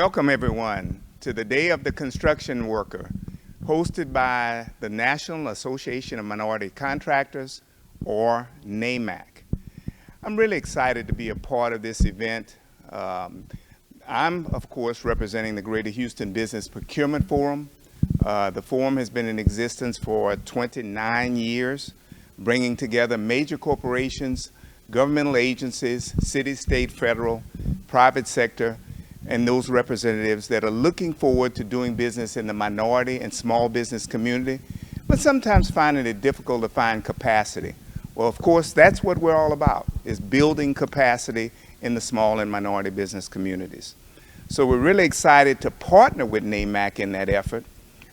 Welcome everyone to the Day of the Construction Worker, hosted by the National Association of Minority Contractors, or NAMC. I'm really excited to be a part of this event. I'm, of course, representing the Greater Houston Business Procurement Forum. The forum has been in existence for 29 years, bringing together major corporations, governmental agencies, city, state, federal, private sector, and those representatives that are looking forward to doing business in the minority and small business community, but sometimes finding it difficult to find capacity. Well, of course, that's what we're all about, is building capacity in the small and minority business communities. So we're really excited to partner with NAMC in that effort.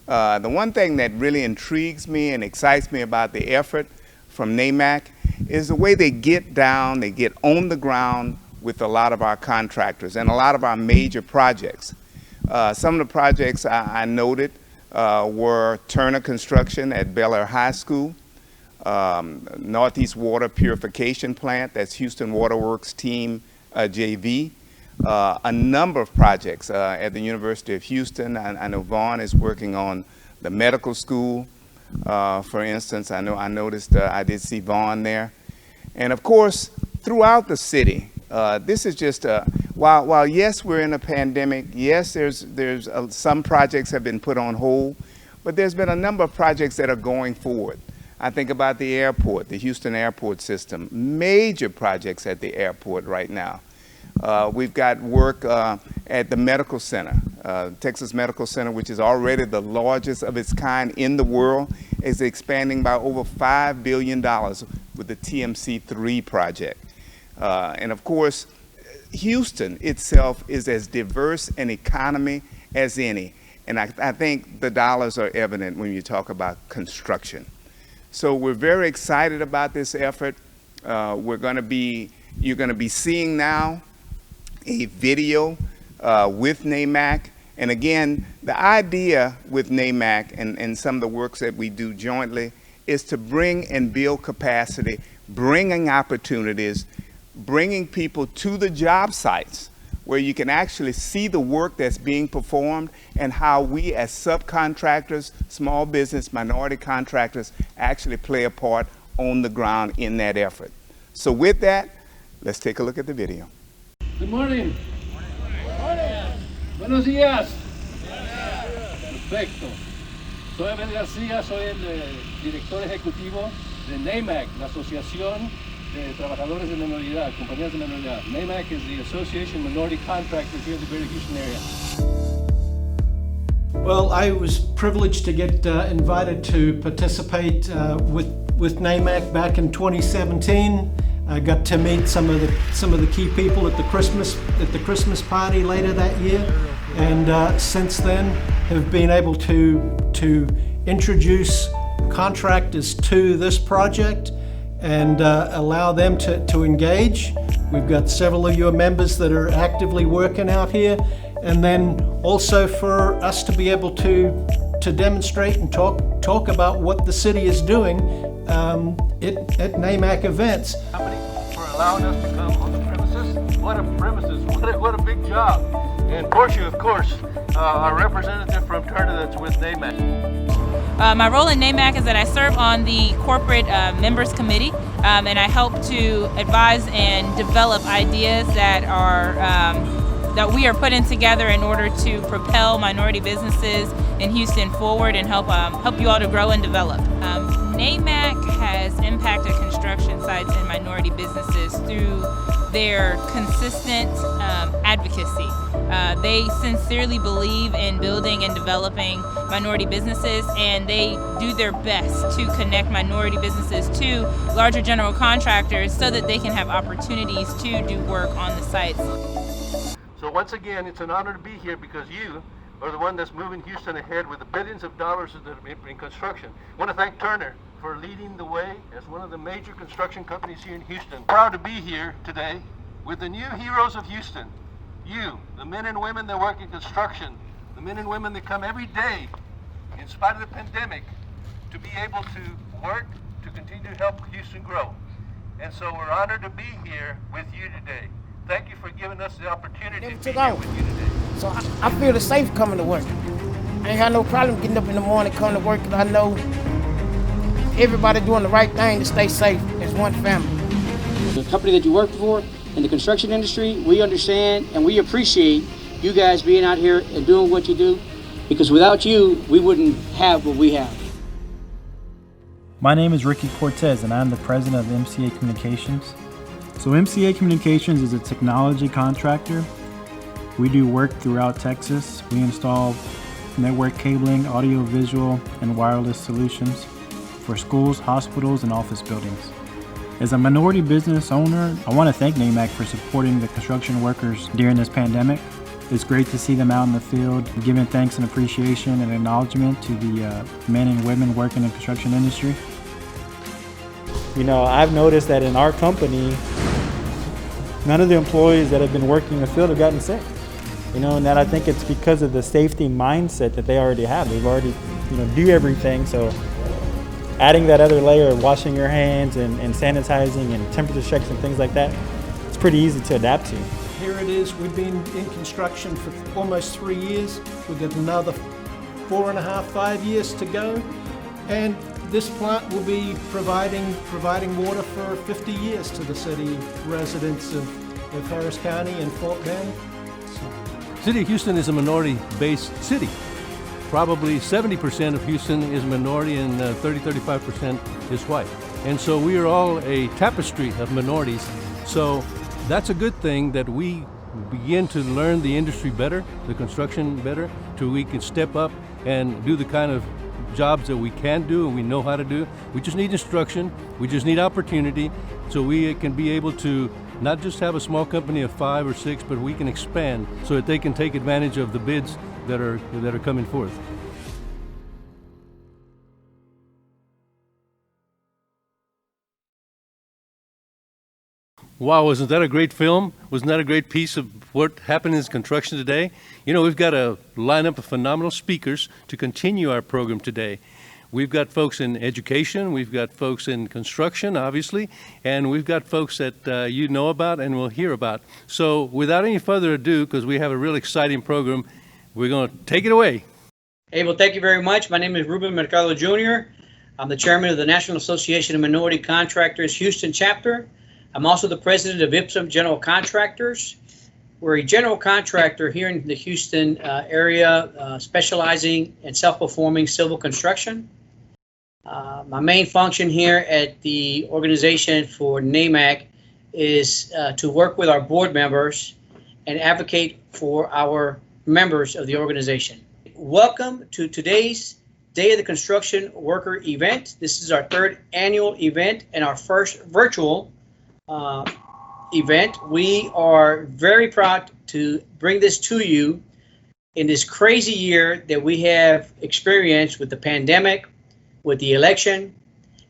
The one thing that really intrigues me and excites me about the effort from NAMC is the way they get down, they get on the ground with a lot of our contractors and a lot of our major projects. Some of the projects I noted were Turner Construction at Bel Air High School, Northeast Water Purification Plant, that's Houston Waterworks Team JV, a number of projects at the University of Houston. I know Vaughn is working on the medical school, for instance. I noticed I did see Vaughn there. And of course, throughout the city, this is just, while yes, we're in a pandemic, yes, there's some projects have been put on hold, but there's been a number of projects that are going forward. I think about the airport, the Houston airport system, major projects at the airport right now. We've got work at the medical center, Texas Medical Center, which is already the largest of its kind in the world, is expanding by over $5 billion with the TMC3 project. And of course, Houston itself is as diverse an economy as any. And I think the dollars are evident when you talk about construction. So we're very excited about this effort. You're going to be seeing now a video with NAMC. And again, the idea with NAMC and some of the works that we do jointly is to bring and build capacity, bringing opportunities, bringing people to the job sites where you can actually see the work that's being performed and how we as subcontractors, small business, minority contractors actually play a part on the ground in that effort. So with that, let's take a look at the video. Good morning. Buenos días. Perfecto. Soy Abel García, soy el director ejecutivo de NAMC, la Asociación de Trabajadores de Minoridad, Compañías de Minoridad. NAMC is the Association of Minority Contractors here in the Greater Houston area. Well, I was privileged to get invited to participate with NAMC back in 2017. I got to meet some of the key people at the Christmas party later that year, and since then have been able to introduce contractors to this project and allow them to engage. We've got several of your members that are actively working out here, and then also for us to be able to demonstrate and talk about what the city is doing at NAMC events. For allowing us to come on the premises. What a premises, what a big job. And Portia, of course, our representative from Turner that's with NAMC. My role in NAMC is that I serve on the corporate members committee, and I help to advise and develop ideas that are that we are putting together in order to propel minority businesses in Houston forward and help you all to grow and develop. NAMC has impacted construction sites and minority businesses through their consistent advocacy. They sincerely believe in building and developing minority businesses, and they do their best to connect minority businesses to larger general contractors so that they can have opportunities to do work on the sites. So once again, it's an honor to be here because you are the one that's moving Houston ahead with the billions of dollars that are in construction. I want to thank Turner for leading the way as one of the major construction companies here in Houston. Proud to be here today with the new heroes of Houston. You, the men and women that work in construction, the men and women that come every day, in spite of the pandemic, to be able to work to continue to help Houston grow. And so we're honored to be here with you today. Thank you for giving us the opportunity to be here with you today. So I feel it's safe coming to work. I ain't had no problem getting up in the morning, coming to work, because I know everybody doing the right thing to stay safe as one family. The company that you work for in the construction industry, we understand and we appreciate you guys being out here and doing what you do, because without you, we wouldn't have what we have. My name is Ricky Cortez and I'm the president of MCA Communications. So MCA Communications is a technology contractor. We do work throughout Texas. We install network cabling, audio, visual, and wireless solutions for schools, hospitals, and office buildings. As a minority business owner, I want to thank NAMC for supporting the construction workers during this pandemic. It's great to see them out in the field, giving thanks and appreciation and acknowledgement to the men and women working in the construction industry. You know, I've noticed that in our company, none of the employees that have been working in the field have gotten sick. You know, and that I think it's because of the safety mindset that they already have. They've already, do everything. So adding that other layer of washing your hands and sanitizing and temperature checks and things like that, it's pretty easy to adapt to. Here it is. We've been in construction for almost 3 years. We've got another 4.5, 5 years to go. And this plant will be providing water for 50 years to the city residents of Harris County and Fort Bend. City of Houston is a minority-based city. Probably 70% of Houston is minority and 35% is white. And so we are all a tapestry of minorities. So that's a good thing that we begin to learn the industry better, the construction better, till we can step up and do the kind of jobs that we can do and we know how to do. We just need instruction, we just need opportunity, so we can be able to not just have a small company of 5 or 6, but we can expand so that they can take advantage of the bids that are coming forth. Wow, wasn't that a great film? Wasn't that a great piece of what happened in construction today? You know, we've got a lineup of phenomenal speakers to continue our program today. We've got folks in education, we've got folks in construction, obviously, and we've got folks that you know about and will hear about. So without any further ado, because we have a real exciting program, we're going to take it away. Hey, well, thank you very much. My name is Ruben Mercado Jr. I'm the chairman of the National Association of Minority Contractors Houston chapter. I'm also the president of Ipsum General Contractors. We're a general contractor here in the Houston area, specializing in self-performing civil construction. My main function here at the organization for NAMC is to work with our board members and advocate for our members of the organization. Welcome to today's Day of the Construction Worker event. This is our 3rd annual event and our first virtual event. We are very proud to bring this to you in this crazy year that we have experienced with the pandemic, with the election,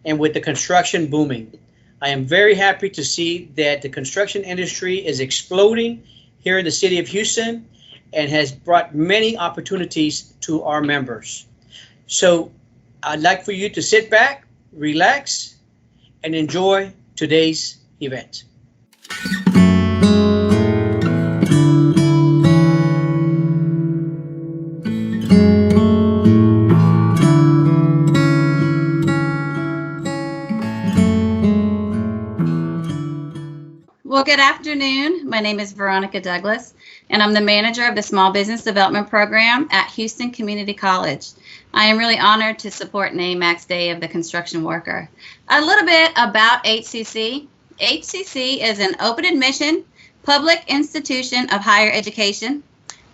and with the construction booming. I am very happy to see that the construction industry is exploding here in the city of Houston and has brought many opportunities to our members. So I'd like for you to sit back, relax, and enjoy today's event. Well, good afternoon. My name is Veronica Douglas, and I'm the manager of the Small Business Development Program at Houston Community College. I am really honored to support NAMC's Day of the Construction Worker. A little bit about HCC. HCC is an open admission public institution of higher education.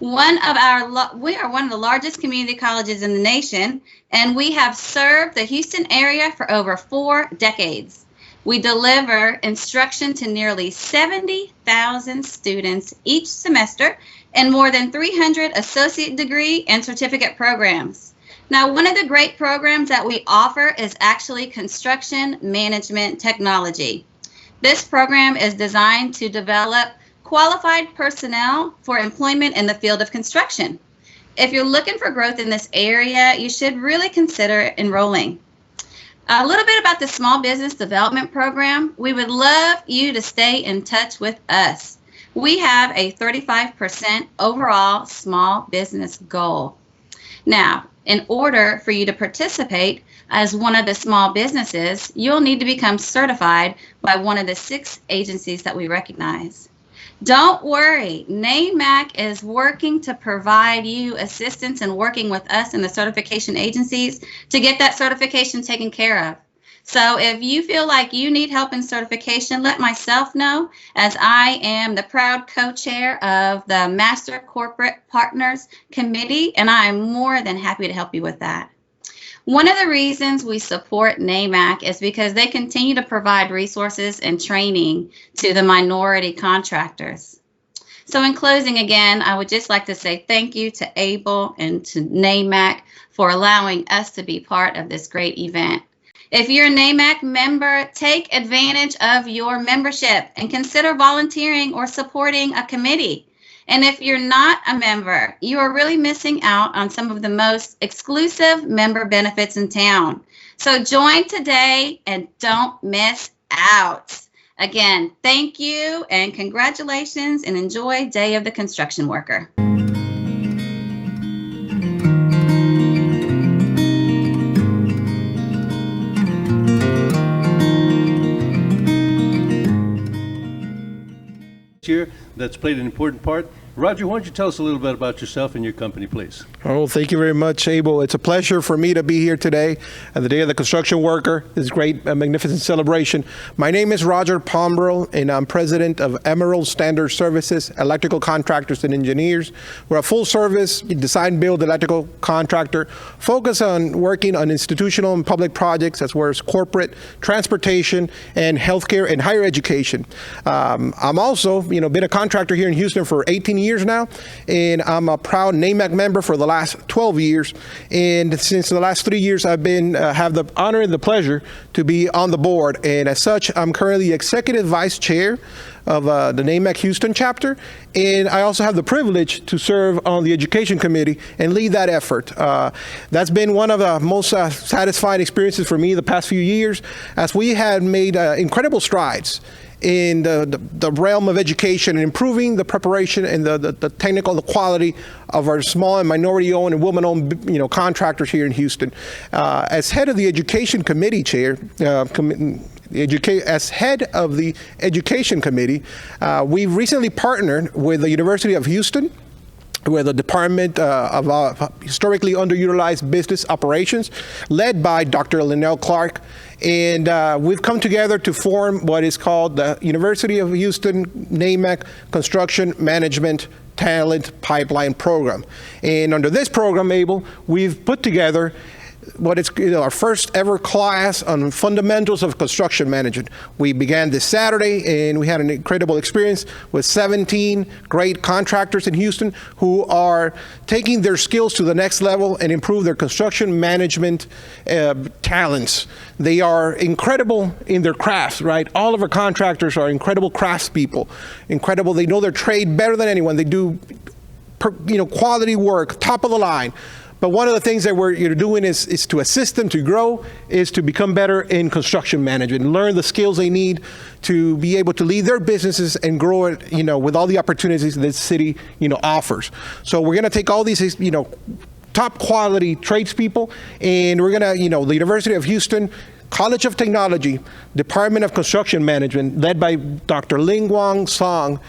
We are one of the largest community colleges in the nation, and we have served the Houston area for over 4 decades. We deliver instruction to nearly 70,000 students each semester and more than 300 associate degree and certificate programs. Now, one of the great programs that we offer is actually construction management technology. This program is designed to develop qualified personnel for employment in the field of construction. If you're looking for growth in this area, you should really consider enrolling. A little bit about the Small Business Development Program. We would love you to stay in touch with us. we have a 35% overall small business goal. Now, in order for you to participate as one of the small businesses, you'll need to become certified by one of the 6 agencies that we recognize. Don't worry, NAMC is working to provide you assistance in working with us and the certification agencies to get that certification taken care of. So if you feel like you need help in certification, let myself know, as I am the proud co-chair of the Master Corporate Partners Committee, and I am more than happy to help you with that. One of the reasons we support NAMC is because they continue to provide resources and training to the minority contractors. So in closing, again, I would just like to say thank you to ABLE and to NAMC for allowing us to be part of this great event. If you're a NAMC member, take advantage of your membership and consider volunteering or supporting a committee. And if you're not a member, you are really missing out on some of the most exclusive member benefits in town. So join today and don't miss out. Again, thank you and congratulations, and enjoy Day of the Construction Worker. Year that's played an important part. Roger, why don't you tell us a little bit about yourself and your company, please? Oh, thank you very much, Abel. It's a pleasure for me to be here today at the Day of the Construction Worker, this great, magnificent celebration. My name is Roger Pombro, and I'm president of Emerald Standard Services, Electrical Contractors and Engineers. We're a full-service design-build electrical contractor focused on working on institutional and public projects, as well as corporate, transportation, and healthcare and higher education. I'm also, been a contractor here in Houston for 18 years now, and I'm a proud NAMC member for the last 12 years. And since the last 3 years, I've been have the honor and the pleasure to be on the board. And as such, I'm currently executive vice chair of the NAMC Houston chapter, and I also have the privilege to serve on the education committee and lead that effort. That's been one of the most satisfying experiences for me the past few years, as we had made incredible strides in the realm of education and improving the preparation and the technical, the quality of our small and minority-owned and women-owned, contractors here in Houston. As head of the education committee chair, as head of the education committee, we've recently partnered with the University of Houston, with the Department of Historically Underutilized Business Operations, led by Dr. Linnell Clark. And we've come together to form what is called the University of Houston NAMC Construction Management Talent Pipeline Program. And under this program, Abel, we've put together what is our first ever class on fundamentals of construction management. We began this Saturday, and we had an incredible experience with 17 great contractors in Houston who are taking their skills to the next level and improve their construction management talents. They are incredible in their crafts, right? All of our contractors are incredible craftspeople, incredible. They know their trade better than anyone. They do, quality work, top of the line. But one of the things that we're doing is to assist them to grow, is to become better in construction management and learn the skills they need to be able to lead their businesses and grow it, with all the opportunities that this city, offers. So we're going to take all these, top quality tradespeople, and we're going to, the University of Houston College of Technology, Department of Construction Management, led by Dr. Ling Wang Song.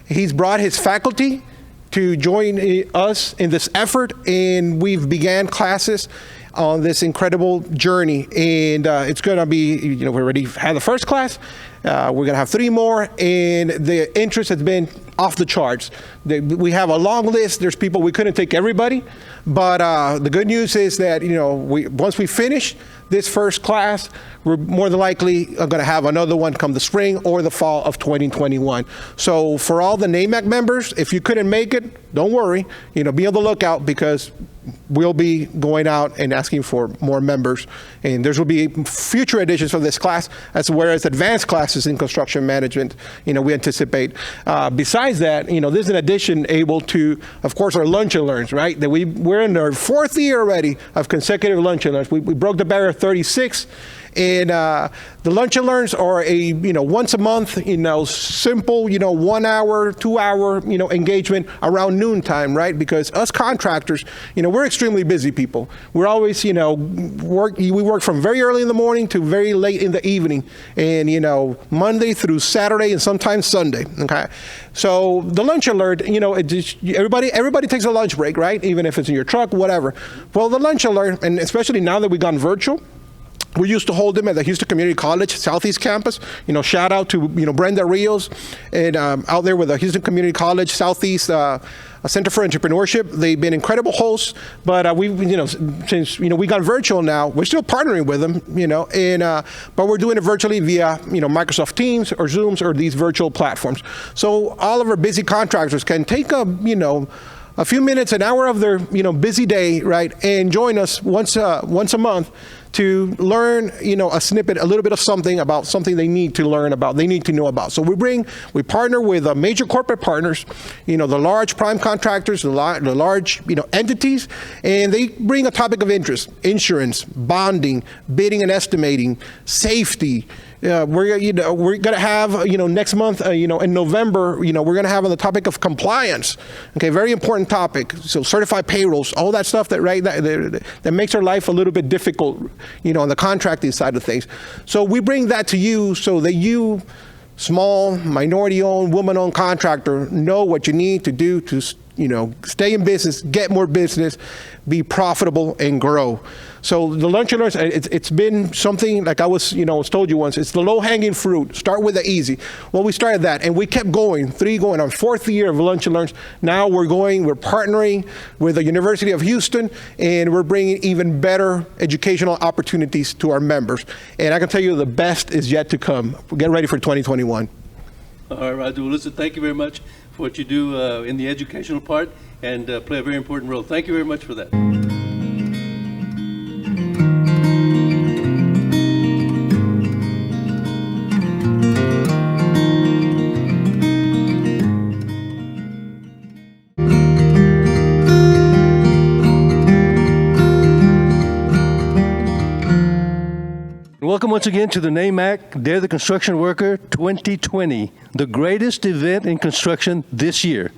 He's brought his faculty to join us in this effort, and we've began classes on this incredible journey. And it's going to be, we already had the first class. We're going to have 3 more, and the interest has been off the charts. We have a long list. There's people, we couldn't take everybody, but the good news is that, once we finish this first class, we're more than likely going to have another one come the spring or the fall of 2021. So for all the NAMC members, if you couldn't make it, don't worry, be on the lookout, because we'll be going out and asking for more members, and there will be future editions of this class, as well as advanced classes in construction management, we anticipate. Besides that, this is an addition able to, of course, our lunch and learns, right? That we're in our 4th year already of consecutive lunch and learns. We broke the barrier of 36, And the Lunch and Learns are a, once a month, simple, 1 hour, 2 hour, engagement around noontime, right? Because us contractors, we're extremely busy people. We're always, we work from very early in the morning to very late in the evening, and, Monday through Saturday and sometimes Sunday, okay? So the Lunch and Learn, everybody takes a lunch break, right? Even if it's in your truck, whatever. Well, the Lunch and Learn, and especially now that we've gone virtual, we used to hold them at the Houston Community College Southeast Campus. Shout out to Brenda Rios and out there with the Houston Community College Southeast Center for Entrepreneurship. They've been incredible hosts, but we've since we got virtual now, we're still partnering with them. But we're doing it virtually via Microsoft Teams or Zooms or these virtual platforms. So all of our busy contractors can take a few minutes, an hour of their busy day, right, and join us once a month to learn a snippet, a little bit of something about something they need to learn about, they need to know about. So we partner with major corporate partners, the large prime contractors, the large entities, and they bring a topic of interest: insurance, bonding, bidding and estimating, safety. We're going to have, next month, in November, we're going to have on the topic of compliance. Okay, very important topic. So certified payrolls, all that stuff that makes our life a little bit difficult, on the contracting side of things. So we bring that to you so that you, small, minority-owned, woman-owned contractor, know what you need to do to, stay in business, get more business, be profitable, and grow. So the Lunch and Learns, it's been something like I was told you once, it's the low-hanging fruit. Start with the easy. Well, we started that, and we kept going on fourth year of Lunch and Learns. Now we're partnering with the University of Houston, and we're bringing even better educational opportunities to our members. And I can tell you the best is yet to come. Get ready for 2021. All right, Roger. Well, listen, thank you very much for what you do in the educational part and play a very important role. Thank you very much for that. Welcome once again to the NAMC Day of the Construction Worker 2020, the greatest event in construction this year.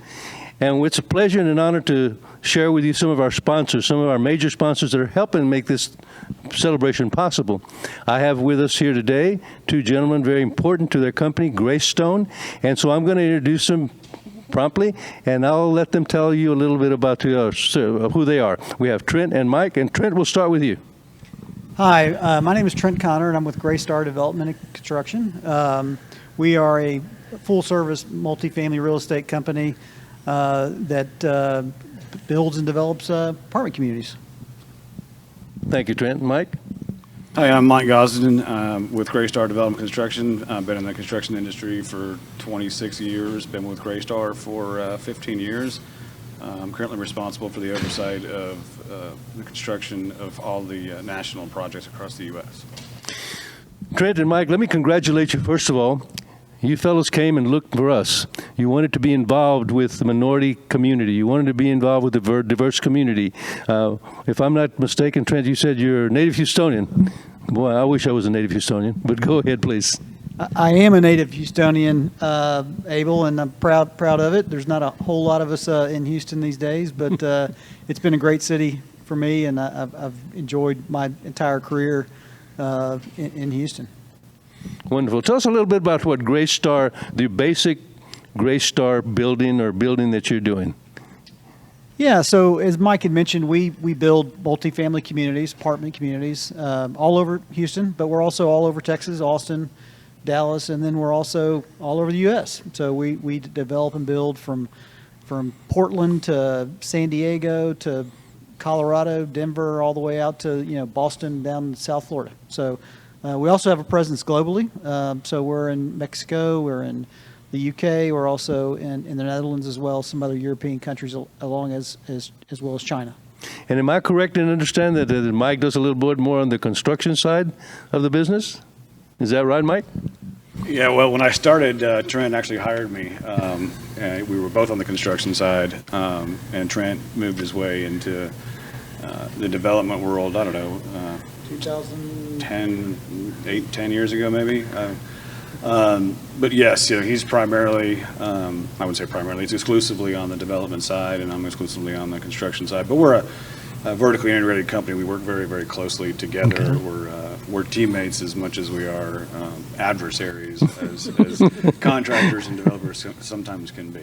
And it's a pleasure and an honor to share with you some of our sponsors, some of our major sponsors that are helping make this celebration possible. I have with us here today two gentlemen very important to their company, Greystone, and so I'm going to introduce them promptly, and I'll let them tell you a little bit about who they are. We have Trent and Mike, and Trent, we'll start with you. Hi, my name is Trent Connor, and I'm with Greystar Development and Construction. We are a full-service multifamily real estate company that builds and develops apartment communities. Thank you, Trent. Mike? Hi, I'm Mike Gosden with Greystar Development Construction. I've been in the construction industry for 26 years, been with Greystar for 15 years. I'm currently responsible for the oversight of the construction of all the national projects across the U.S. Trent and Mike, let me congratulate you, first of all. You fellows came and looked for us. You wanted to be involved with the minority community. You wanted to be involved with the diverse community. If I'm not mistaken, Trent, you said you're a native Houstonian. Boy, I wish I was a native Houstonian, but go ahead, please. I am a native Houstonian, Abel, and I'm proud of it. There's not a whole lot of us in Houston these days, but it's been a great city for me, and I've enjoyed my entire career in Houston. Wonderful. Tell us a little bit about what Greystar, the basic Greystar building that you're doing. Yeah, so as Mike had mentioned, we build multifamily communities, apartment communities, all over Houston, but we're also all over Texas, Austin, Dallas, and then we're also all over the U.S. So we develop and build from Portland to San Diego to Colorado, Denver, all the way out to Boston, down to South Florida. So we also have a presence globally. So we're in Mexico, we're in the UK, we're also in the Netherlands as well, some other European countries along as well as China. And am I correct in understanding that Mike does a little bit more on the construction side of the business? Is that right, Mike? Yeah, well, when I started, Trent actually hired me. And we were both on the construction side, and Trent moved his way into the development world, I don't know, 2000. 10 years ago maybe. But yes, he's primarily, I wouldn't say primarily, he's exclusively on the development side, and I'm exclusively on the construction side. But we're a vertically integrated company. We work very, very closely together. Okay. We're teammates as much as we are adversaries, as contractors and developers sometimes can be.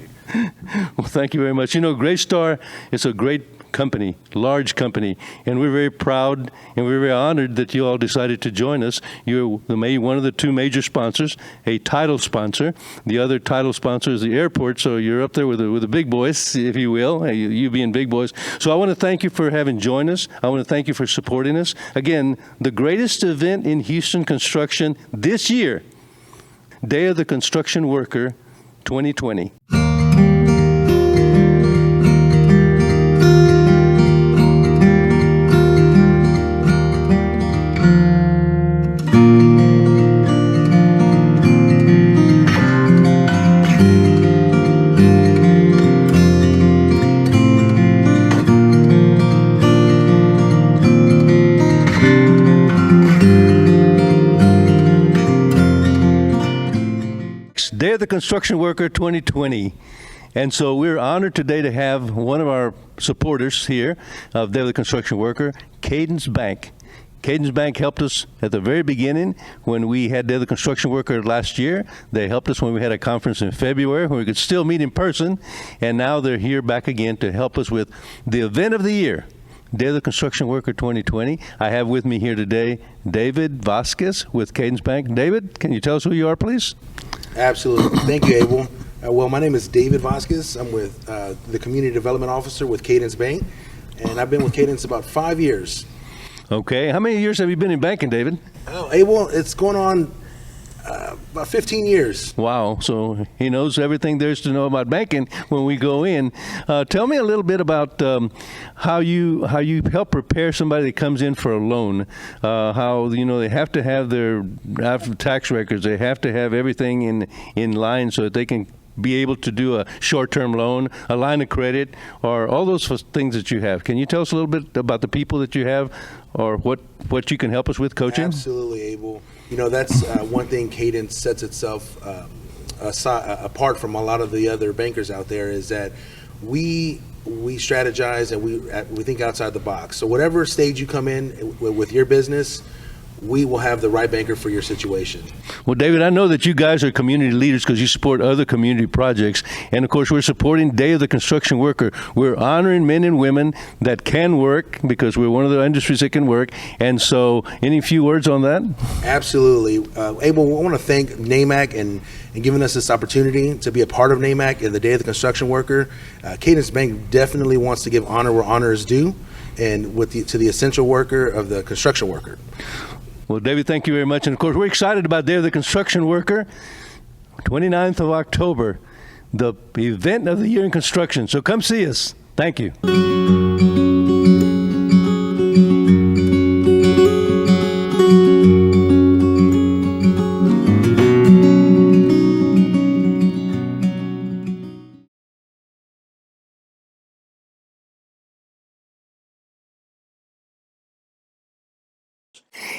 Well, thank you very much. Greystar is a great company, large company, and we're very proud and we're very honored that you all decided to join us. You're one of the two major sponsors, a title sponsor. The other title sponsor is the airport, so you're up there with the big boys, if you will, you being big boys. So I want to thank you for having joined us. I want to thank you for supporting us. Again, the greatest event in Houston construction this year, Day of the Construction Worker 2020. Day of the Construction Worker 2020. And so we're honored today to have one of our supporters here of Day of the Construction Worker, Cadence Bank. Cadence Bank helped us at the very beginning when we had Day of the Construction Worker last year. They helped us when we had a conference in February where we could still meet in person. And now they're here back again to help us with the event of the year, Day of the Construction Worker 2020. I have with me here today David Vasquez with Cadence Bank. David, can you tell us who you are, please? Absolutely. Thank you, Abel. Well, my name is David Vasquez. I'm with the Community Development Officer with Cadence Bank, and I've been with Cadence about 5 years. Okay. How many years have you been in banking, David? Oh, Abel, it's going on about 15 years. Wow. So he knows everything there is to know about banking when we go in. Tell me a little bit about how you help prepare somebody that comes in for a loan. How they have to have their tax records. They have to have everything in line so that they can be able to do a short-term loan, a line of credit, or all those things that you have. Can you tell us a little bit about the people that you have, or what you can help us with coaching? Absolutely, Abel. That's one thing Cadence sets itself apart from a lot of the other bankers out there, is that we strategize and we think outside the box. So whatever stage you come in with your business, we will have the right banker for your situation. Well, David, I know that you guys are community leaders because you support other community projects. And, of course, we're supporting Day of the Construction Worker. We're honoring men and women that can work because we're one of the industries that can work. And so any few words on that? Absolutely. Abel, I want to thank NAMC and giving us this opportunity to be a part of NAMC and the Day of the Construction Worker. Cadence Bank definitely wants to give honor where honor is due, and to the essential worker of the construction worker. Well, David, thank you very much. And, of course, we're excited about Day of the Construction Worker, 29th of October, the event of the year in construction. So come see us. Thank you.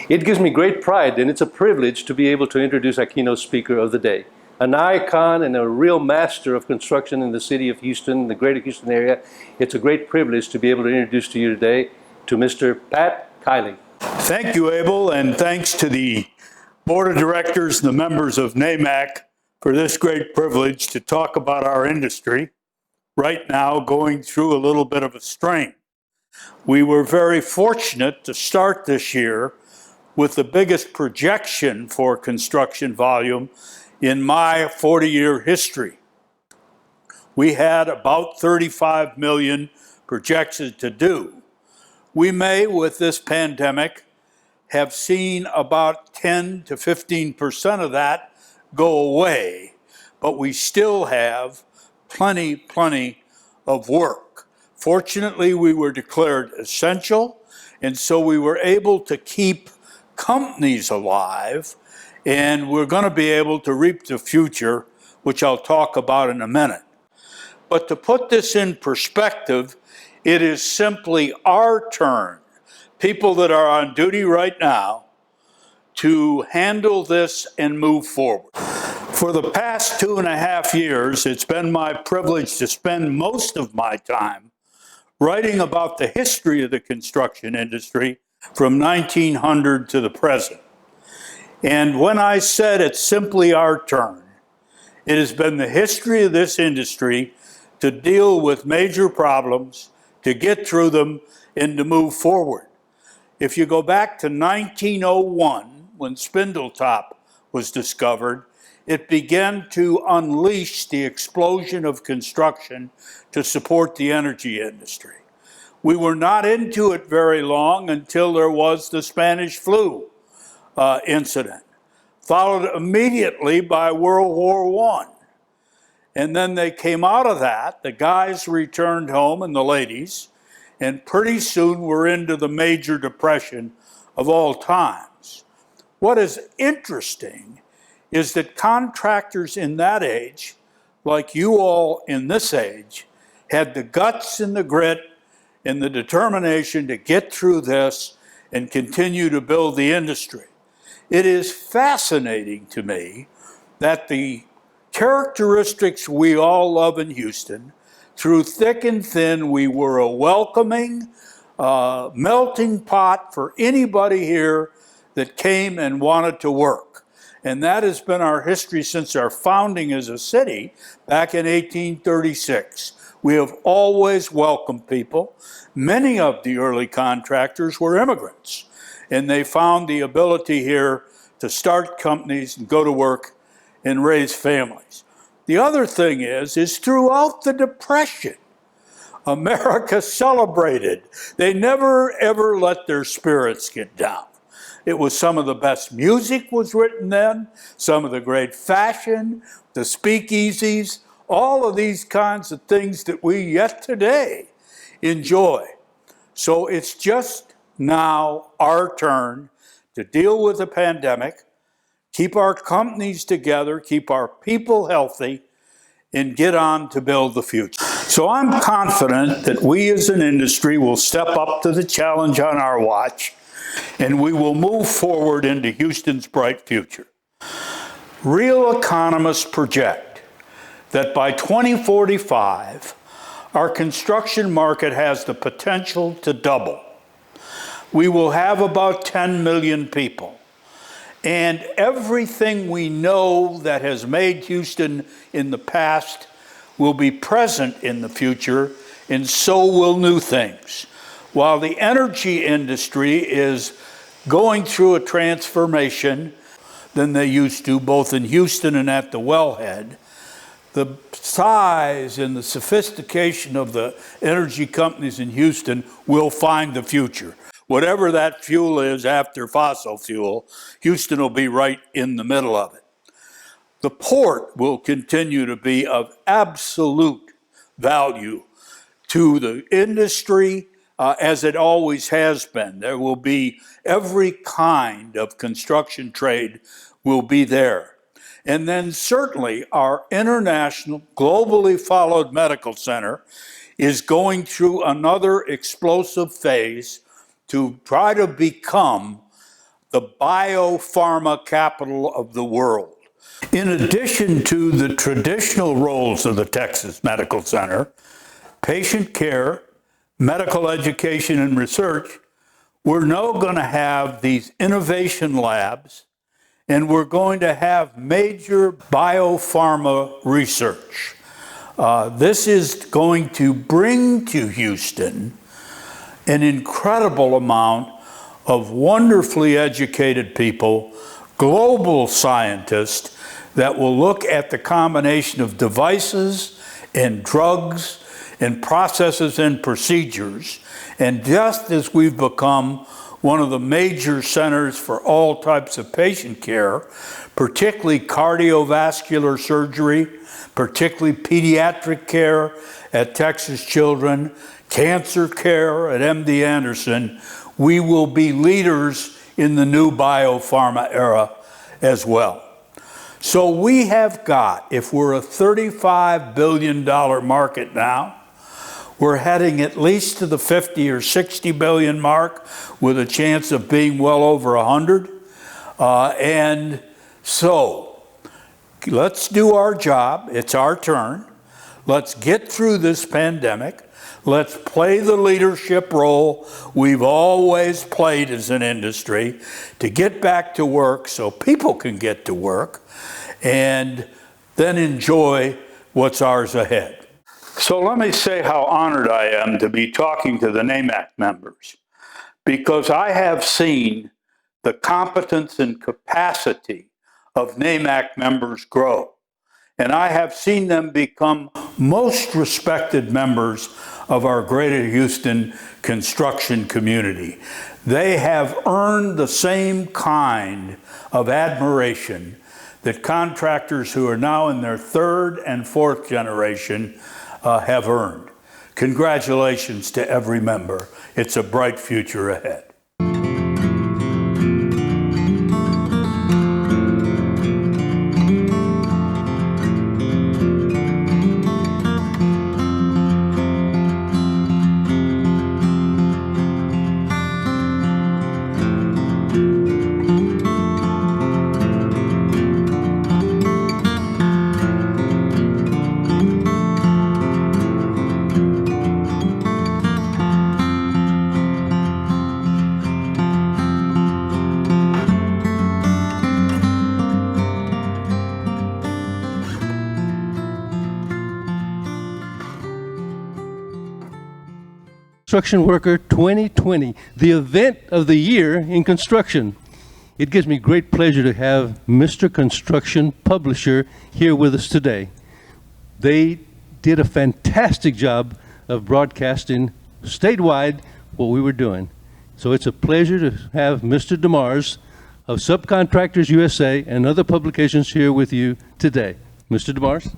It gives me great pride, and it's a privilege to be able to introduce our keynote speaker of the day, an icon and a real master of construction in the city of Houston, the greater Houston area. It's a great privilege to be able to introduce to you today to Mr. Pat Kiley. Thank you, Abel, and thanks to the Board of Directors and the members of NAMC for this great privilege to talk about our industry, right now going through a little bit of a strain. We were very fortunate to start this year with the biggest projection for construction volume in my 40-year history. We had about 35 million projected to do. We may, with this pandemic, have seen about 10 to 15% of that go away, but we still have plenty of work. Fortunately, we were declared essential, and so we were able to keep companies alive, and we're going to be able to reap the future, which I'll talk about in a minute. But to put this in perspective, It is simply our turn, people that are on duty right now, to handle this and move forward. For the past 2.5 years, it's been my privilege to spend most of my time writing about the history of the construction industry from 1900 to the present. And when I said it's simply our turn, it has been the history of this industry to deal with major problems, to get through them, and to move forward. If you go back to 1901, when Spindletop was discovered, it began to unleash the explosion of construction to support the energy industry. We were not into it very long until there was the Spanish flu incident, followed immediately by World War I. And then they came out of that, the guys returned home and the ladies, and pretty soon we're into the major depression of all times. What is interesting is that contractors in that age, like you all in this age, had the guts and the grit and the determination to get through this and continue to build the industry. It is fascinating to me that the characteristics we all love in Houston, through thick and thin, we were a welcoming, melting pot for anybody here that came and wanted to work. And that has been our history since our founding as a city back in 1836. We have always welcomed people. Many of the early contractors were immigrants, and they found the ability here to start companies and go to work and raise families. The other thing is throughout the Depression, America celebrated. They never, ever let their spirits get down. It was some of the best music was written then, some of the great fashion, the speakeasies, all of these kinds of things that we yet today enjoy. So it's just now our turn to deal with the pandemic, keep our companies together, keep our people healthy, and get on to build the future. So I'm confident that we as an industry will step up to the challenge on our watch, and we will move forward into Houston's bright future. Real economists project that by 2045, our construction market has the potential to double. We will have about 10 million people. And everything we know that has made Houston in the past will be present in the future, and so will new things. While the energy industry is going through a transformation than they used to, both in Houston and at the wellhead, the size and the sophistication of the energy companies in Houston will find the future. Whatever that fuel is after fossil fuel, Houston will be right in the middle of it. The port will continue to be of absolute value to the industry, as it always has been. There will be every kind of construction trade will be there. And then certainly our international, globally followed medical center is going through another explosive phase to try to become the biopharma capital of the world. In addition to the traditional roles of the Texas Medical Center, patient care, medical education and research, we're now going to have these innovation labs, and we're going to have major biopharma research. This is going to bring to Houston an incredible amount of wonderfully educated people, global scientists that will look at the combination of devices and drugs and processes and procedures. And just as we've become one of the major centers for all types of patient care, particularly cardiovascular surgery, particularly pediatric care at Texas Children, cancer care at MD Anderson, we will be leaders in the new biopharma era as well. So we have got, if we're a $35 billion market now, We're heading at least to the 50 or 60 billion mark with a chance of being well over 100. And so let's do our job. It's our turn. Let's get through this pandemic. Let's play the leadership role we've always played as an industry to get back to work so people can get to work and then enjoy what's ours ahead. So let me say how honored I am to be talking to the NAMC members, because I have seen the competence and capacity of NAMC members grow. And I have seen them become most respected members of our Greater Houston construction community. They have earned the same kind of admiration that contractors who are now in their third and fourth generation have earned. Congratulations to every member. It's a bright future ahead. Construction Worker 2020, the event of the year in construction. It gives me great pleasure to have Mr. Construction Publisher here with us today. They did a fantastic job of broadcasting statewide what we were doing. So it's a pleasure to have Mr. DeMars of Subcontractors USA and other publications here with you today. Mr. DeMars.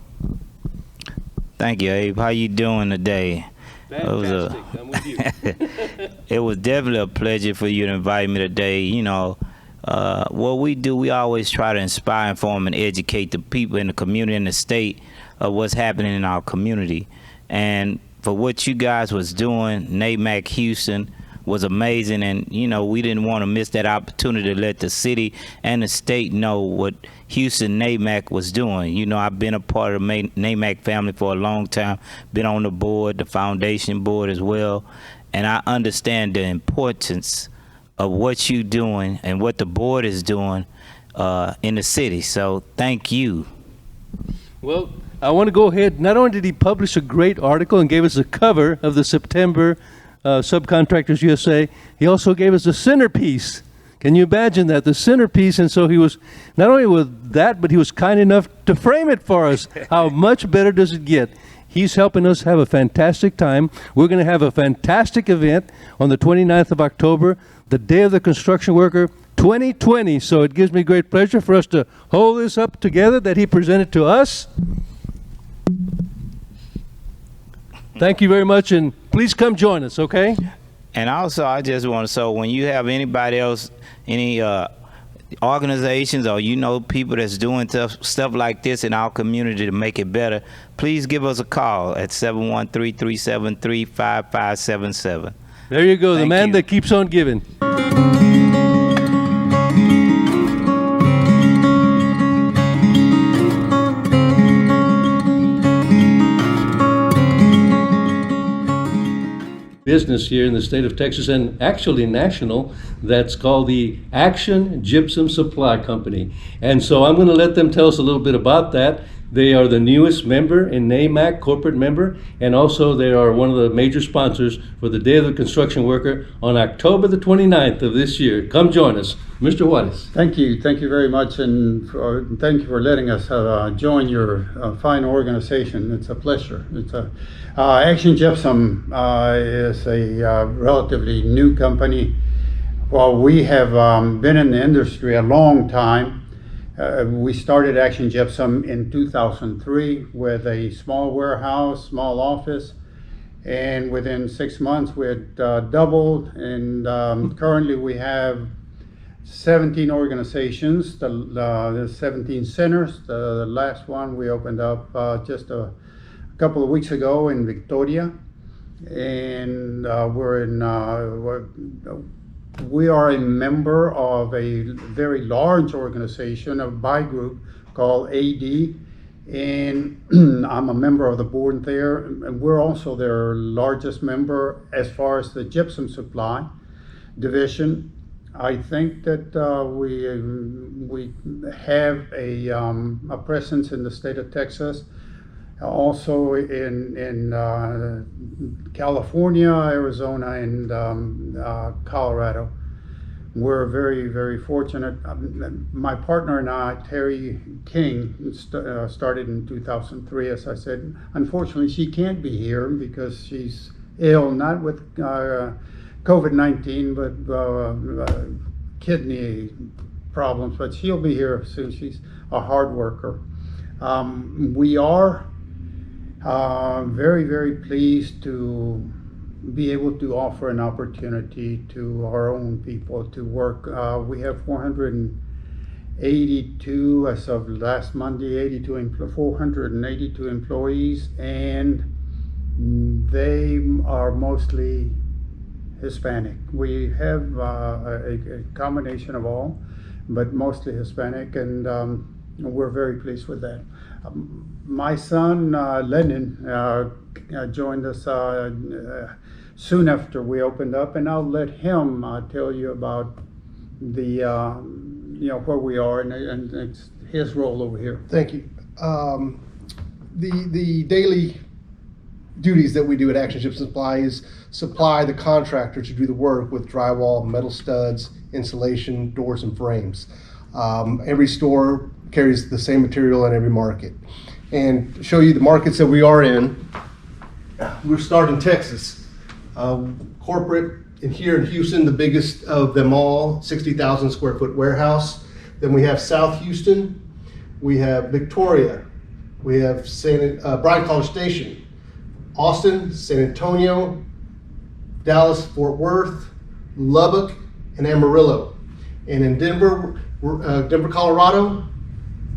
Thank you, Abe. How you doing today? Fantastic. I'm with you. It was definitely a pleasure for you to invite me today. You know, what we do, we always try to inspire, inform, and educate the people in the community and the state of what's happening in our community. And for what you guys was doing, NAMC Houston was amazing. And, you know, we didn't want to miss that opportunity to let the city and the state know what Houston NAMC was doing. You know, I've been a part of the NAMC family for a long time, been on the board, the foundation board as well, and I understand the importance of what you're doing and what the board is doing in the city. So thank you. Well, I want to go ahead. Not only did he publish a great article and gave us a cover of the September Subcontractors USA, he also gave us a centerpiece. Can you imagine that? The centerpiece. And so he was, not only with that, but he was kind enough to frame it for us. How much better does it get? He's helping us have a fantastic time. We're going to have a fantastic event on the 29th of October, the Day of the Construction Worker 2020. So it gives me great pleasure for us to hold this up together that he presented to us. Thank you very much, and please come join us, okay? And also, I just want to, so when you have anybody else, any organizations or you know people that's doing stuff like this in our community to make it better, please give us a call at 713-373-5577. There you go, the man that keeps on giving. Business here in the state of Texas, and actually national, that's called the Action Gypsum Supply Company. And so I'm going to let them tell us a little bit about that. They are the newest member in NAMC, corporate member, and also they are one of the major sponsors for the Day of the Construction Worker on October the 29th of this year. Come join us. Mr. Juarez. Thank you very much, and thank you for letting us join your fine organization. It's a pleasure. It's Action Gypsum is a relatively new company. Well, we have been in the industry a long time. We started Action Gypsum in 2003 with a small warehouse, small office, and within 6 months we had doubled, and currently we have 17 organizations, the 17 centers. The last one we opened up just a couple of weeks ago in Victoria, and we are a member of a very large organization, a buy group called AD, and I'm a member of the board there, and we're also their largest member as far as the gypsum supply division. I think that we have a presence in the state of Texas, also in California, Arizona, and Colorado. We're very, very fortunate. My partner and I, Terry King, started in 2003, as I said. Unfortunately, she can't be here because she's ill, not with COVID-19, but kidney problems, but she'll be here soon. She's a hard worker. We are very, very pleased to be able to offer an opportunity to our own people to work. We have 482, as of last Monday, 482 employees, and they are mostly Hispanic. We have a combination of all, but mostly Hispanic, and we're very pleased with that. My son, Lennon, joined us soon after we opened up, and I'll let him tell you about the, where we are and it's his role over here. Thank you. The daily duties that we do at Action Gypsum Supply is supply the contractor to do the work with drywall, metal studs, insulation, doors, and frames. Every store carries the same material in every market. And to show you the markets that we are in, we're starting in Texas. Corporate in here in Houston, the biggest of them all, 60,000 square foot warehouse. Then we have South Houston, we have Victoria, we have Bryan College Station, Austin, San Antonio, Dallas, Fort Worth, Lubbock, and Amarillo. And in Denver, Colorado,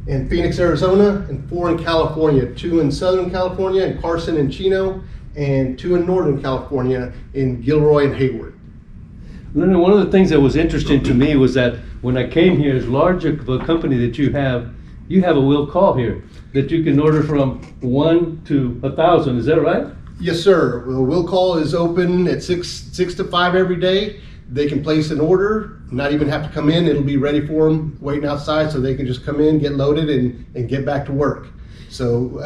and Phoenix, Arizona, and 4 in California, 2 in Southern California, and Carson and Chino, and 2 in Northern California, in Gilroy and Hayward. Leonard, one of the things that was interesting to me was that when I came here, as large of a company that you have a will call here that you can order from 1 to 1,000. Is that right? Yes, sir. Well, will call is open at 6 to 5 every day. They can place an order, not even have to come in. It'll be ready for them, waiting outside, so they can just come in, get loaded, and get back to work. So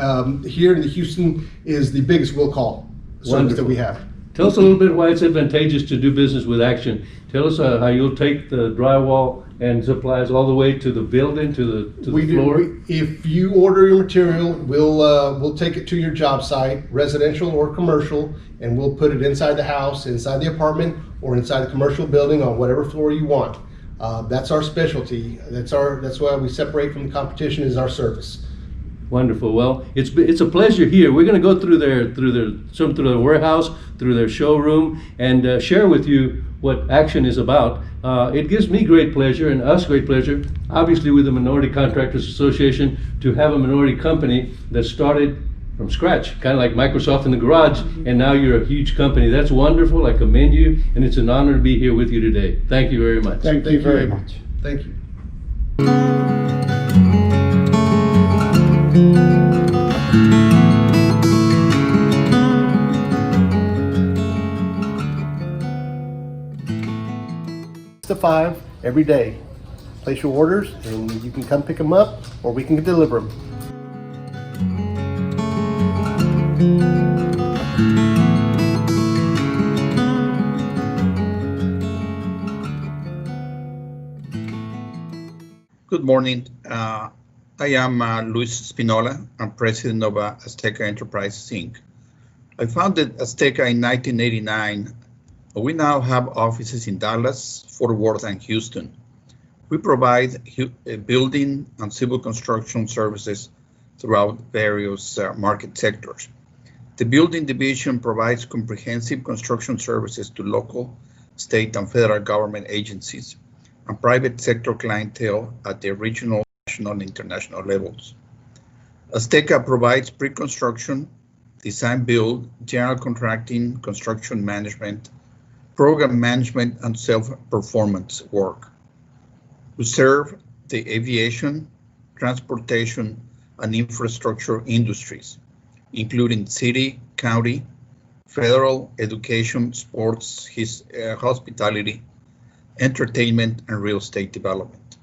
here in the Houston is the biggest will call service that we have. Tell us a little bit why it's advantageous to do business with Action. Tell us how you'll take the drywall and supplies all the way to the building, to the floor. If you order your material, we'll take it to your job site, residential or commercial, and we'll put it inside the house, inside the apartment, or inside the commercial building on whatever floor you want. That's our specialty. That's why we separate from the competition, is our service. Wonderful. Well, it's a pleasure here. We're going to go through their warehouse, through their showroom, and share with you what Action is about. It gives me great pleasure and us great pleasure, obviously with the Minority Contractors Association, to have a minority company that started from scratch, kind of like Microsoft in the garage, and now you're a huge company. That's wonderful. I commend you, and it's an honor to be here with you today. Thank you very much. Thank you very much. Thank you. To 5 every day. Place your orders and you can come pick them up, or we can deliver them. Good morning. I am Luis Spinola. I'm president of Azteca Enterprises, Inc. I founded Azteca in 1989. We now have offices in Dallas, Fort Worth, and Houston. We provide building and civil construction services throughout various market sectors. The building division provides comprehensive construction services to local, state, and federal government agencies and private sector clientele at the regional, national, and international levels. Azteca provides pre-construction, design build, general contracting, construction management, program management, and self-performance work. We serve the aviation, transportation, and infrastructure industries, including city, county, federal, education, sports, hospitality, entertainment, and real estate development.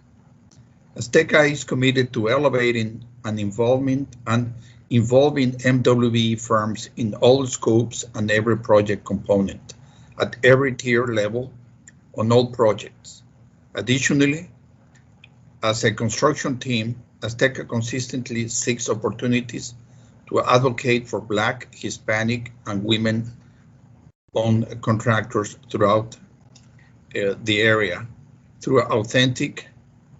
Azteca is committed to elevating and involving MWE firms in all scopes and every project component at every tier level on all projects. Additionally, as a construction team, Azteca consistently seeks opportunities to advocate for Black, Hispanic, and women-owned contractors throughout the area through authentic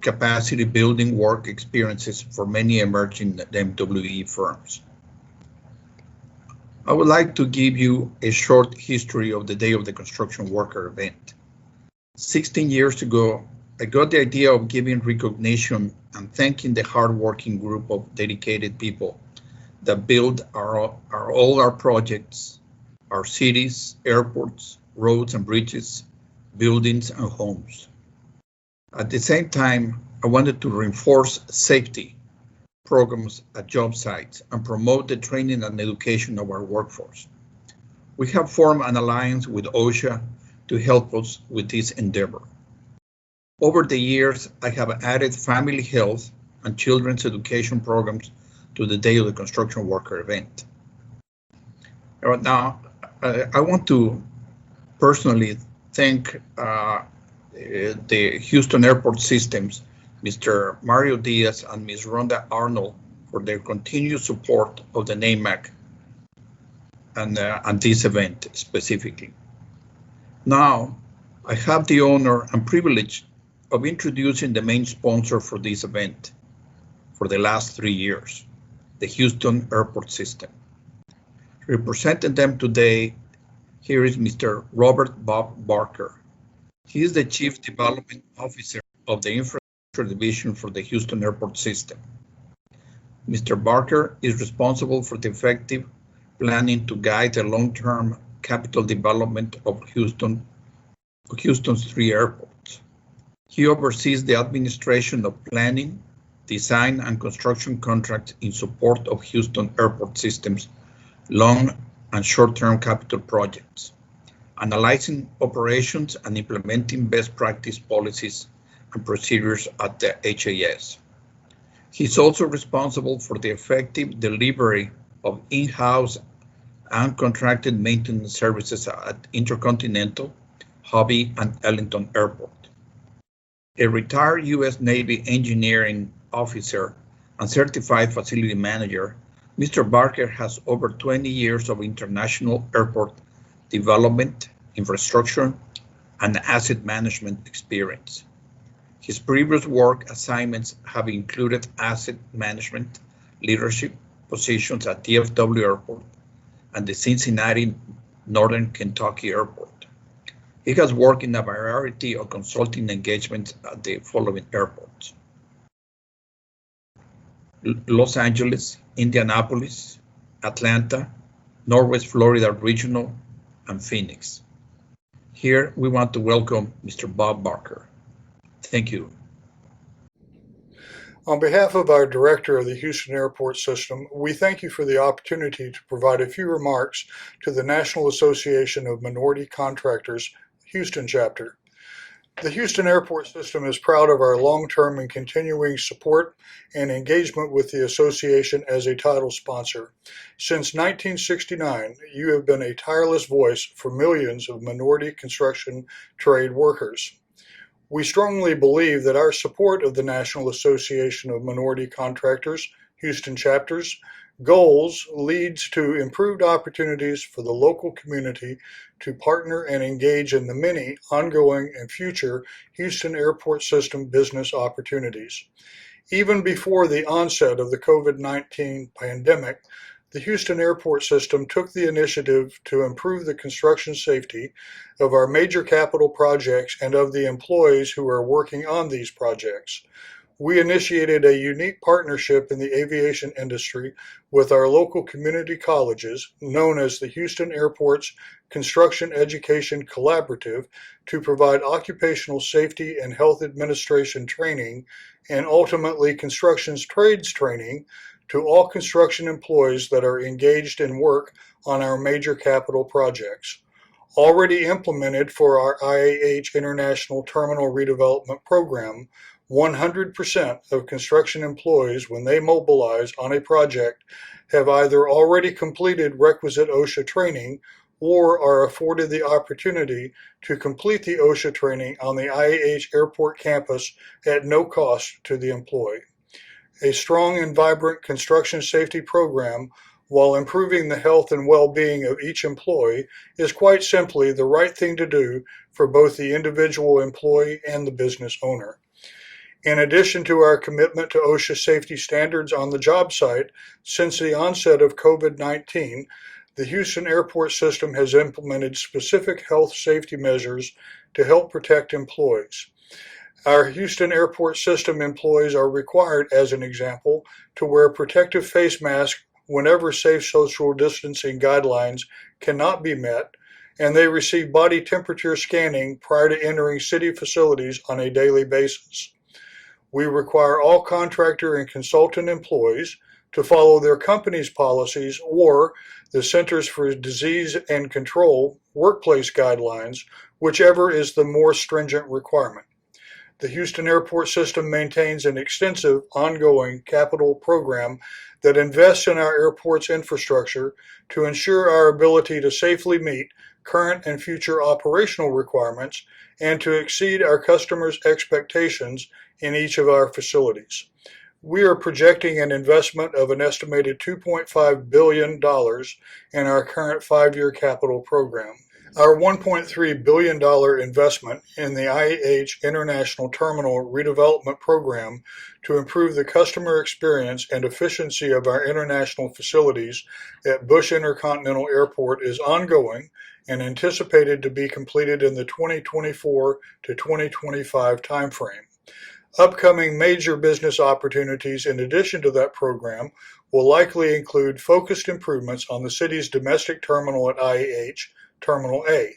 capacity building work experiences for many emerging MWE firms. I would like to give you a short history of the Day of the Construction Worker event. 16 years ago, I got the idea of giving recognition and thanking the hardworking group of dedicated people that build all our projects, our cities, airports, roads and bridges, buildings and homes. At the same time, I wanted to reinforce safety programs at job sites and promote the training and education of our workforce. We have formed an alliance with OSHA to help us with this endeavor. Over the years, I have added family health and children's education programs to the Day of the Construction Worker event. Now, I want to personally thank the Houston Airport Systems, Mr. Mario Diaz and Ms. Rhonda Arnold, for their continued support of the NAMC and this event specifically. Now, I have the honor and privilege of introducing the main sponsor for this event for the last 3 years, the Houston Airport System. Representing them today, here is Mr. Robert Bob Barker. He is the Chief Development Officer of the Infrastructure Division for the Houston Airport System. Mr. Barker is responsible for the effective planning to guide the long-term capital development of Houston's 3 airports. He oversees the administration of planning, design, and construction contracts in support of Houston Airport System's long and short-term capital projects, analyzing operations and implementing best practice policies and procedures at the HAS. He's also responsible for the effective delivery of in-house and contracted maintenance services at Intercontinental, Hobby, and Ellington Airport. A retired U.S. Navy engineering officer and certified facility manager, Mr. Barker has over 20 years of international airport development, infrastructure, and asset management experience. His previous work assignments have included asset management leadership positions at DFW Airport and the Cincinnati Northern Kentucky Airport. He has worked in a variety of consulting engagements at the following airports: Los Angeles, Indianapolis, Atlanta, Northwest Florida Regional, and Phoenix. Here we want to welcome Mr. Bob Barker. Thank you. On behalf of our Director of the Houston Airport System, we thank you for the opportunity to provide a few remarks to the National Association of Minority Contractors, Houston chapter. The Houston Airport System is proud of our long-term and continuing support and engagement with the association as a title sponsor. Since 1969, you have been a tireless voice for millions of minority construction trade workers. We strongly believe that our support of the National Association of Minority Contractors, Houston chapters, goals leads to improved opportunities for the local community to partner and engage in the many ongoing and future Houston Airport System business opportunities. Even before the onset of the COVID-19 pandemic, the Houston Airport System took the initiative to improve the construction safety of our major capital projects and of the employees who are working on these projects. we initiated a unique partnership in the aviation industry with our local community colleges, known as the Houston Airport's Construction Education Collaborative, to provide occupational safety and health administration training and ultimately construction's trades training to all construction employees that are engaged in work on our major capital projects. Already implemented for our IAH International Terminal Redevelopment Program, 100% of construction employees, when they mobilize on a project, have either already completed requisite OSHA training or are afforded the opportunity to complete the OSHA training on the IAH Airport campus at no cost to the employee. A strong and vibrant construction safety program, while improving the health and well-being of each employee, is quite simply the right thing to do for both the individual employee and the business owner. In addition to our commitment to OSHA safety standards on the job site, since the onset of COVID-19, the Houston Airport System has implemented specific health safety measures to help protect employees. Our Houston Airport System employees are required, as an example, to wear protective face masks whenever safe social distancing guidelines cannot be met, and they receive body temperature scanning prior to entering city facilities on a daily basis. We require all contractor and consultant employees to follow their company's policies or the Centers for Disease and Control workplace guidelines, whichever is the more stringent requirement. The Houston Airport System maintains an extensive, ongoing capital program that invests in our airport's infrastructure to ensure our ability to safely meet current and future operational requirements and to exceed our customers' expectations in each of our facilities. We are projecting an investment of an estimated $2.5 billion in our current 5-year capital program. Our $1.3 billion investment in the IAH International Terminal Redevelopment Program to improve the customer experience and efficiency of our international facilities at Bush Intercontinental Airport is ongoing and anticipated to be completed in the 2024 to 2025 timeframe. Upcoming major business opportunities in addition to that program will likely include focused improvements on the city's domestic terminal at IAH, Terminal A.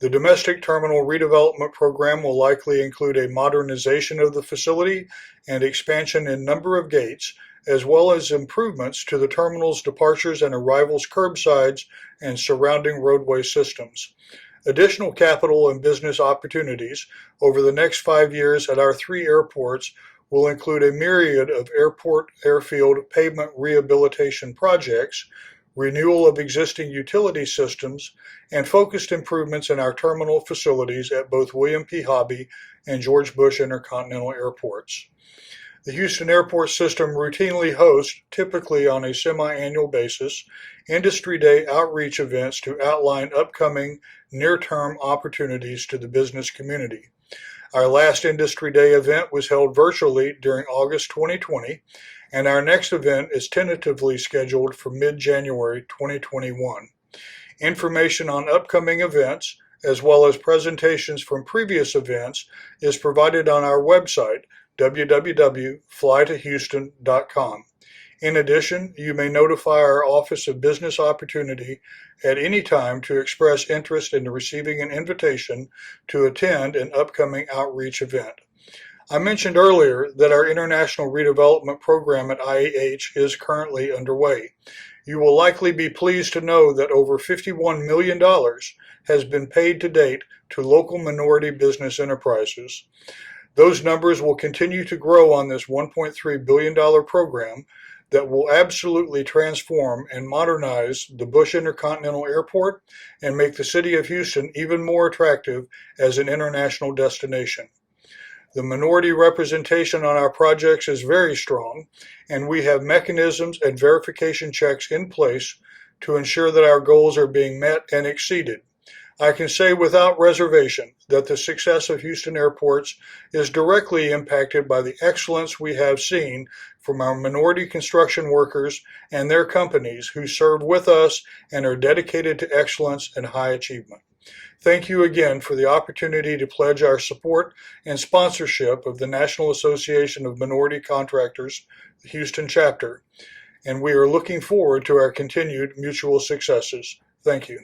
The domestic terminal redevelopment program will likely include a modernization of the facility and expansion in number of gates, as well as improvements to the terminal's departures and arrivals curbsides and surrounding roadway systems. Additional capital and business opportunities over the next 5 years at our 3 airports will include a myriad of airport airfield pavement rehabilitation projects, renewal of existing utility systems, and focused improvements in our terminal facilities at both William P. Hobby and George Bush Intercontinental Airports. The Houston Airport System routinely hosts, typically on a semi-annual basis, Industry Day outreach events to outline upcoming near-term opportunities to the business community. Our last Industry Day event was held virtually during August 2020, and our next event is tentatively scheduled for mid-January 2021. Information on upcoming events, as well as presentations from previous events, is provided on our website, www.flytohouston.com. In addition, you may notify our Office of Business Opportunity at any time to express interest in receiving an invitation to attend an upcoming outreach event. I mentioned earlier that our International Redevelopment Program at IAH is currently underway. You will likely be pleased to know that over $51 million has been paid to date to local minority business enterprises. Those numbers will continue to grow on this $1.3 billion program that will absolutely transform and modernize the Bush Intercontinental Airport and make the city of Houston even more attractive as an international destination. The minority representation on our projects is very strong, and we have mechanisms and verification checks in place to ensure that our goals are being met and exceeded. I can say without reservation that the success of Houston airports is directly impacted by the excellence we have seen from our minority construction workers and their companies who serve with us and are dedicated to excellence and high achievement. Thank you again for the opportunity to pledge our support and sponsorship of the National Association of Minority Contractors, the Houston chapter, and we are looking forward to our continued mutual successes. Thank you.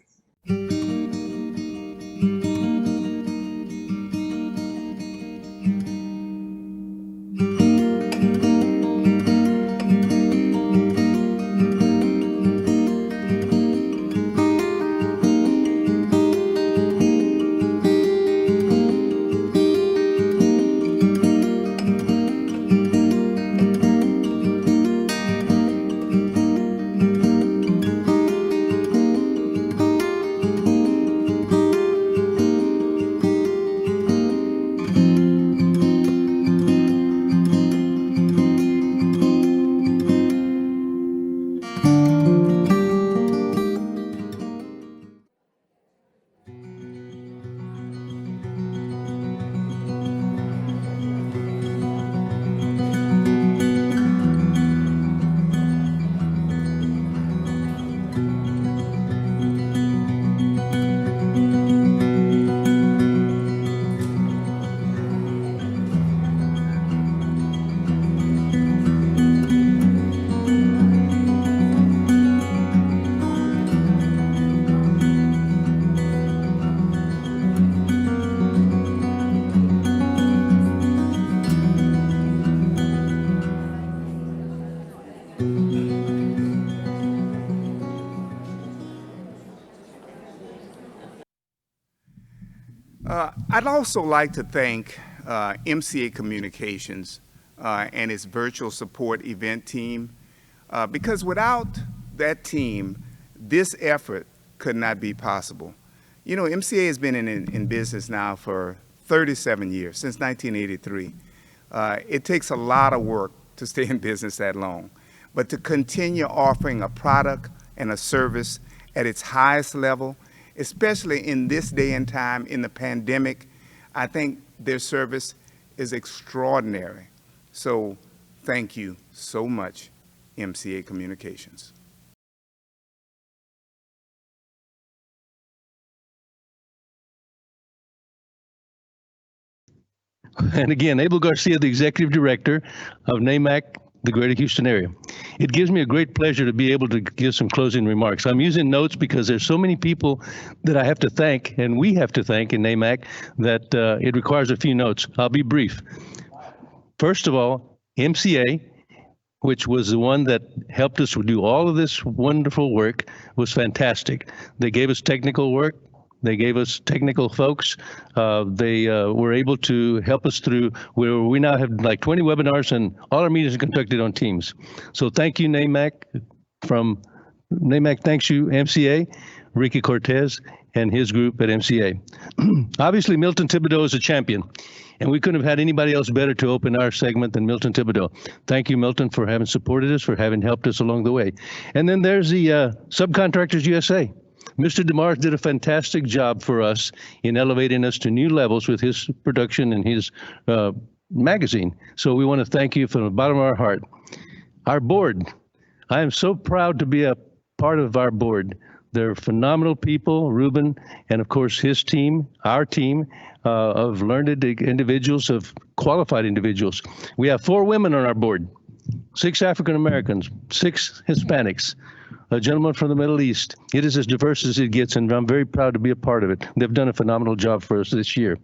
I'd also like to thank MCA Communications and its virtual support event team, because without that team, this effort could not be possible. You know, MCA has been in business now for 37 years, since 1983. It takes a lot of work to stay in business that long, but to continue offering a product and a service at its highest level, especially in this day and time in the pandemic, I think their service is extraordinary. So thank you so much, MCA Communications. And again, Abel Garcia, the Executive Director of NAMC, the Greater Houston area. It gives me a great pleasure to be able to give some closing remarks. I'm using notes because there's so many people that I have to thank, and we have to thank in NAMC, that it requires a few notes. I'll be brief. First of all, MCA, which was the one that helped us do all of this wonderful work, was fantastic. They gave us technical work. They gave us technical folks. They were able to help us through where we now have like 20 webinars, and all our meetings are conducted on Teams. So thank you, NAMC. From NAMC, thanks you, MCA, Ricky Cortez, and his group at MCA. Obviously, Milton Thibodeau is a champion, and we couldn't have had anybody else better to open our segment than Milton Thibodeau. Thank you, Milton, for having supported us, for having helped us along the way. And then there's the Subcontractors USA. Mr. DeMars did a fantastic job for us in elevating us to new levels with his production and his magazine. So we want to thank you from the bottom of our heart. Our board, I am so proud to be a part of our board. They're phenomenal people, Ruben, and of course his team, our team of learned individuals, of qualified individuals. We have 4 women on our board, 6 African Americans, 6 Hispanics, a gentleman from the Middle East. It is as diverse as it gets, and I'm very proud to be a part of it. They've done a phenomenal job for us this year.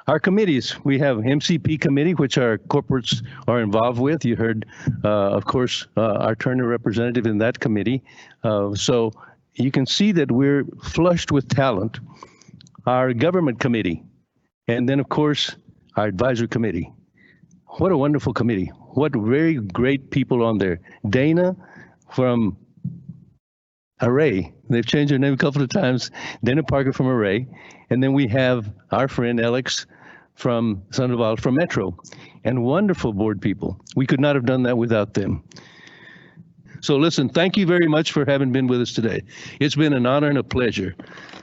Our committees, we have MCP committee, which our corporates are involved with. You heard, of course, our Turner representative in that committee. So you can see that we're flushed with talent. Our government committee, and then, of course, our advisory committee. What a wonderful committee. What very great people on there. Dana from Array. They've changed their name a couple of times. Dana Parker from Array. And then we have our friend Alex from Sandoval from Metro. And wonderful board people. We could not have done that without them. So listen, thank you very much for having been with us today. It's been an honor and a pleasure.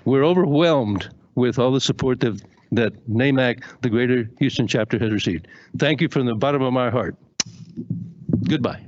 We're overwhelmed with all the support that NAMC, the Greater Houston chapter, has received. Thank you from the bottom of my heart. Goodbye.